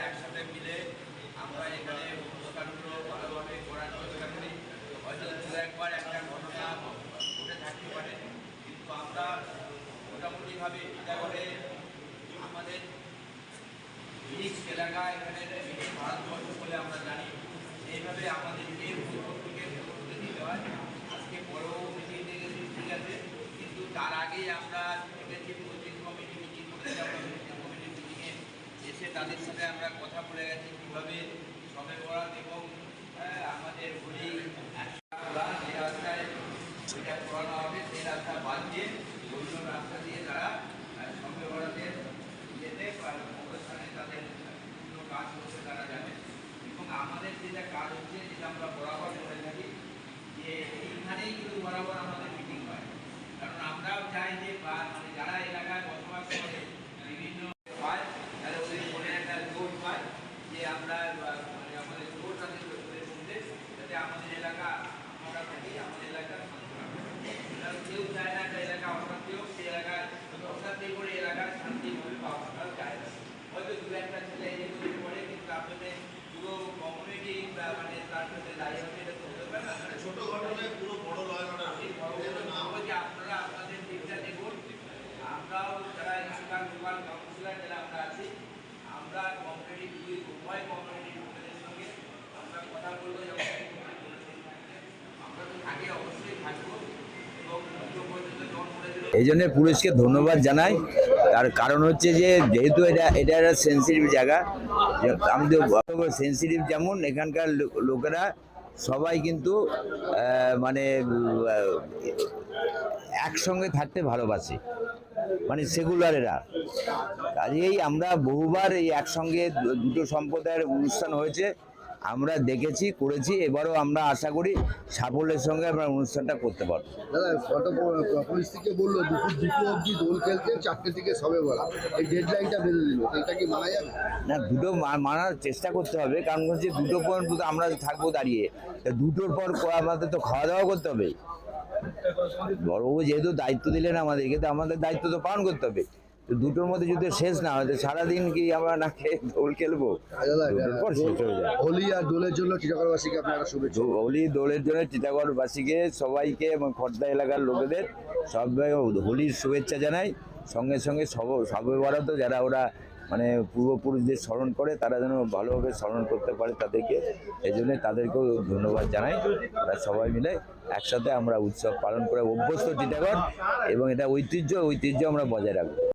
একসাথে মিলে আমরা এখানে অনুষ্ঠানগুলো ভালোভাবে করার চেষ্টা করি। হয়তো দু একবার একটা ঘটনা ঘটে থাকতে পারে, কিন্তু আমরা মোটামুটিভাবে এটা করে আমাদের রিক্স এলাকা এখানে ভারতবর্ষ বলে আমরা জানি, এইভাবে আমাদেরকে থেকে প্রস্তুতি দিতে হয়। আজকে বড় মিটিং দেখেছি, ঠিক আছে, কিন্তু তার আগেই আমরা দেখেছি কোচিং কমিটি মিটিং করেছি। আমরা কোচিং কমিটি মিটিংয়ে এসে তাদের সাথে আমরা কথা বলে গেছি কীভাবে সবে বরাত এবং আমাদের হোলি যে রাস্তায় সেটা করানো হবে, সেই রাস্তা বাদ দিয়ে অন্য রাস্তা দিয়ে তারা সবে বরাতের যেতে অনুষ্ঠানে তাদের বিভিন্ন কাজ করতে তারা যাবে। এবং আমাদের যেটা কাজ হচ্ছে, যেটা আমরা বরাবর করে থাকি, যে এইখানেই কিন্তু বরাবর আমাদের মিটিং হয়। কারণ আমরাও চাই যে মানে যারা এলাকায় বসবাস করে বিভিন্ন হয়, তাহলে ওদের মনে একটা জোর হয় যে আমরা মানে আমাদের জোর তাদের মধ্যে, যাতে আমাদের এলাকা আমরা থাকি, আমাদের এলাকা কেউ চায় না একটা এলাকা অশান্তি হোক, সেই এলাকায় অশান্তি করে এলাকার শান্তিভাবে পাওয়া যায় না। হয়তো দু একটা ছেলে এই করে পড়ে, কিন্তু আপনাদের পুরো কমিউনিটি মানে তার সাথে দায়ী হবে, এটা তো হতে পারে না। ছোটো ঘটনায় পুরো বড় লয় যে আপনারা আপনাদের দিকটা দেখুন। আমরাও যারা স্কুল লোকাল কাউন্সিলার যারা আমরা আছি, আমরা কমিউনিটি উভয় কমিউনিটি লোকেদের সঙ্গে আমরা কথা বলবো। যখন আমরা তো থাকি, অবশ্যই থাকবো। এই জন্য পুলিশকে ধন্যবাদ জানাই। তার কারণ হচ্ছে যে যেহেতু এটা একটা সেন্সিটিভ জায়গা, আমাদের সেন্সিটিভ, যেমন এখানকার লোকেরা সবাই কিন্তু মানে একসঙ্গে থাকতে ভালোবাসে, মানে সেকুলারেরা। কাজেই আমরা বহুবার এই একসঙ্গে দুটো সম্প্রদায়ের অনুষ্ঠান হয়েছে, আমরা দেখেছি, করেছি। এবারও আমরা আশা করি সাফল্যের সঙ্গে আমরা অনুষ্ঠানটা করতে পারবো। দাদা, পুলিশ থেকে বললো দুপুর 2টো অবধি দোল খেলতে, 4টে থেকে সবে বলা, এই ডেডলাইনটা বেঁধে দিল, এটা কি মানা যাবে? না, দুটো মানার চেষ্টা করতে হবে। কারণ হচ্ছে 2টো পর্যন্ত আমরা থাকবো দাঁড়িয়ে, 2টোর পর আমাদের তো খাওয়া দাওয়া করতে হবে। বড়বাবু যেহেতু দায়িত্ব দিলেন আমাদেরকে, তো আমাদের দায়িত্ব তো পালন করতে হবে। তো 2টোর মধ্যে যদি শেষ না হয়, তো সারাদিন কি আমরা না খেয়ে দোল খেলবো? 2টোর পর শেষ হয়ে যায়। হোলি আর দোলের জন্য টিটাগড়বাসীকে আপনারা শুভেচ্ছা। হোলি দোলের জন্য টিটাগড়বাসীকে সবাইকে এবং খর্দা এলাকার লোকেদের সবাই হোলির শুভেচ্ছা জানাই। সঙ্গে সঙ্গে সবে বরাত যারা ওরা মানে পূর্বপুরুষদের স্মরণ করে, তারা যেন ভালোভাবে স্মরণ করতে পারে তাদেরকে, এই জন্য তাদেরকেও ধন্যবাদ জানাই। ওরা সবাই মিলে একসাথে আমরা উৎসব পালন করে অভ্যস্ত টিটাগড়, এবং এটা ঐতিহ্য আমরা বজায় রাখবো।